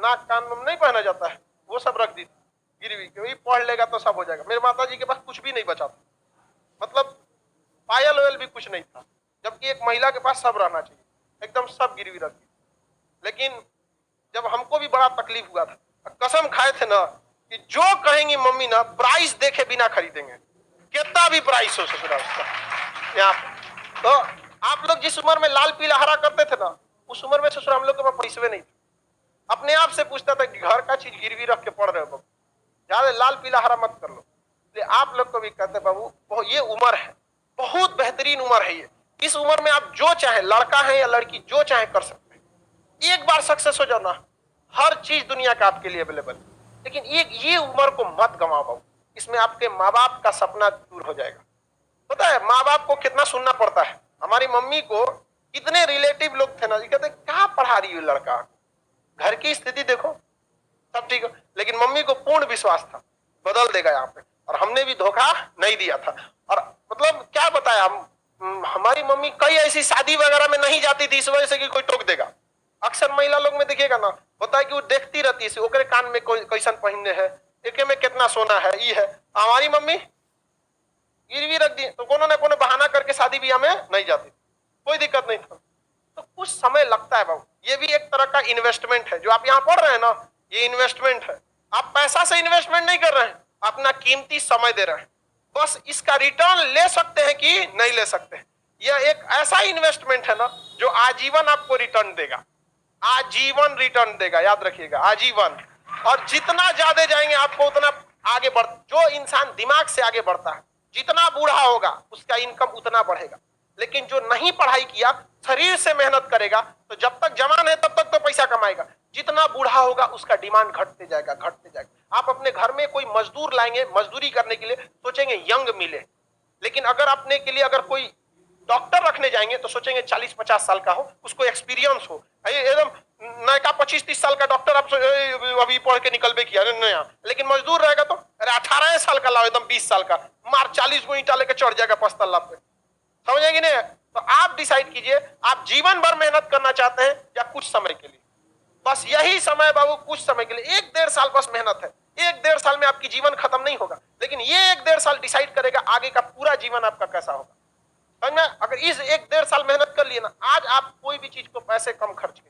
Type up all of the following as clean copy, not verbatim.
नाक कान में नहीं पहना जाता है, वो सब रख दी गिरवी, क्योंकि पढ़ लेगा तो सब हो जाएगा। मेरे माता जी के पास कुछ भी नहीं बचा था, मतलब पायल वायल भी कुछ नहीं था, जबकि एक महिला के पास सब रहना चाहिए, एकदम सब गिरवी रख दी। लेकिन जब हमको भी बड़ा तकलीफ हुआ था, कसम खाए थे ना कि जो कहेंगी मम्मी ना प्राइस देखे बिना खरीदेंगे, कितना भी प्राइस हो ससुरा उसका। यहाँ तो आप लोग जिस उम्र में लाल पीला हरा करते थे ना, उस उम्र में ससुर हम लोग के पास पैसे नहीं थे। अपने आप से पूछता था कि घर का चीज गिरवी रख के पढ़ रहे हो बाबू, ज्यादा लाल पीला हरा मत कर लो। इसलिए आप लोग को भी कहते बाबू ये उम्र है, बहुत बेहतरीन उम्र है ये। इस उम्र में आप जो चाहे, लड़का है या लड़की, जो चाहे कर सकते हैं। एक बार सक्सेस हो जाओ ना, हर चीज दुनिया का आपके लिए अवेलेबल है। लेकिन ये उम्र को मत गंवाओ बाबू, इसमें आपके माँ बाप का सपना दूर हो जाएगा। पता है माँ बाप को कितना सुनना पड़ता है। हमारी मम्मी को कितने रिलेटिव लोग थे ना, कहते क्या पढ़ा रही है लड़का, घर की स्थिति देखो सब ठीक है। लेकिन मम्मी को पूर्ण विश्वास था बदल देगा यहाँ पे, और हमने भी धोखा नहीं दिया था। और मतलब क्या बताया, हमारी मम्मी कई ऐसी शादी वगैरह में नहीं जाती थी इस वजह से कि कोई टोक देगा। अक्सर महिला लोग में देखिएगा ना, होता है कि वो देखती रहती है ओकरे कान में कोई कैसन पहनने है, एके में कितना सोना है, ये है। हमारी मम्मी गिरवी रख दी तो कोनो न कोनो बहाना करके शादी ब्याह में नहीं जाती, कोई दिक्कत नहीं था। तो कुछ समय लगता है बाबू, ये भी एक तरह का इन्वेस्टमेंट है। जो आप यहाँ पढ़ रहे हैं ना, ये इन्वेस्टमेंट है। आप पैसा से इन्वेस्टमेंट नहीं कर रहे हैं, अपना कीमती समय दे रहे हैं। बस इसका रिटर्न ले सकते हैं कि नहीं ले सकते हैं। यह एक ऐसा इन्वेस्टमेंट है ना जो आजीवन आपको रिटर्न देगा, आजीवन रिटर्न देगा, याद रखिएगा, आजीवन। और जितना ज्यादा जाएंगे आपको उतना आगे बढ़, जो इंसान दिमाग से आगे बढ़ता है, जितना बूढ़ा होगा उसका इनकम उतना बढ़ेगा। लेकिन जो नहीं पढ़ाई किया, शरीर से मेहनत करेगा, तो जब तक जवान है तब तक तो पैसा कमाएगा। जितना बूढ़ा होगा उसका डिमांड घटते जाएगा, घटते जाएगा। आप अपने घर में कोई मजदूर लाएंगे, मजदूरी करने के लिए सोचेंगे यंग मिले, लेकिन अगर अपने के लिए अगर कोई डॉक्टर रखने जाएंगे तो सोचेंगे 40-50 साल का हो, उसको एक्सपीरियंस हो। एकदम नया 25-30 साल का डॉक्टर आप अभी पढ़ के निकलबे किया नया, लेकिन मजदूर रहेगा तो अरे 18 साल का लाओ, एकदम 20 साल का, मार 40 गो ईंटा लेके चढ़ जाएगा 5 तल्ला पे। समझेंगे नहीं? तो आप डिसाइड कीजिए, आप जीवन भर मेहनत करना चाहते हैं या कुछ समय के लिए? बस यही समय बाबू, कुछ समय के लिए, 1-1.5 साल बस मेहनत है। 1-1.5 साल में आपकी जीवन खत्म नहीं होगा, लेकिन ये 1-1.5 साल डिसाइड करेगा आगे का पूरा जीवन आपका कैसा होगा। समझ में? अगर इस 1-1.5 साल मेहनत कर लिए ना, आज आप कोई भी चीज को पैसे कम खर्च कीजिए,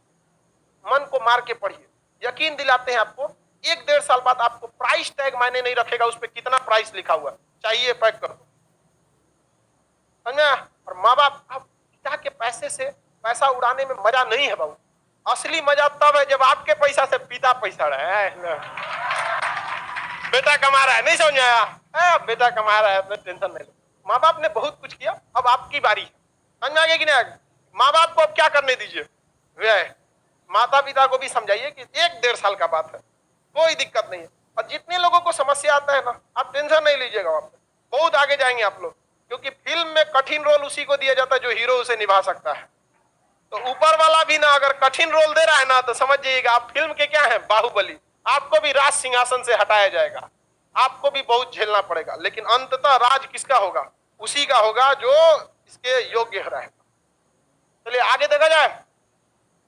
मन को मार के पढ़िए, यकीन दिलाते हैं आपको 1-1.5 साल बाद आपको प्राइस टैग मायने नहीं रखेगा, उस पर कितना प्राइस लिखा हुआ चाहिए पैक कर दो। समझा? और माँ बाप पिता के पैसे से पैसा उड़ाने में मजा नहीं है बाबू। असली मजा तब है जब आपके पैसा से पिता पैसा रहा है। बेटा कमा रहा है, नहीं समझ आया? बेटा कमा रहा है, टेंशन नहीं लो। माँ बाप ने बहुत कुछ किया, अब आपकी बारी है। समझ में आ गया कि नहीं? माँ बाप को अब क्या करने दीजिए, वे माता पिता को भी समझाइए कि 1-1.5 साल का बात है, कोई दिक्कत नहीं है। और जितने लोगों को समस्या आता है ना, आप टेंशन नहीं लीजिएगा, आप बहुत आगे जाएंगे आप लोग, क्योंकि फिल्म में कठिन रोल उसी को दिया जाता है जो हीरो उसे निभा सकता है। तो ऊपर वाला भी ना अगर कठिन रोल दे रहा है ना, तो समझ जाइएगा आप फिल्म के क्या है, बाहुबली। आपको भी राज सिंहासन से हटाया जाएगा, आपको भी बहुत झेलना पड़ेगा, लेकिन अंततः राज किसका होगा? उसी का होगा जो इसके योग्य रहेगा। चलिए आगे देखा जाए,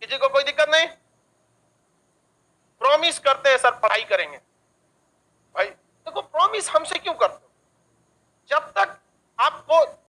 किसी को कोई दिक्कत नहीं? प्रॉमिस करते हैं सर पढ़ाई करेंगे, भाई देखो प्रॉमिस हमसे क्यों करते हो? जब तक आपको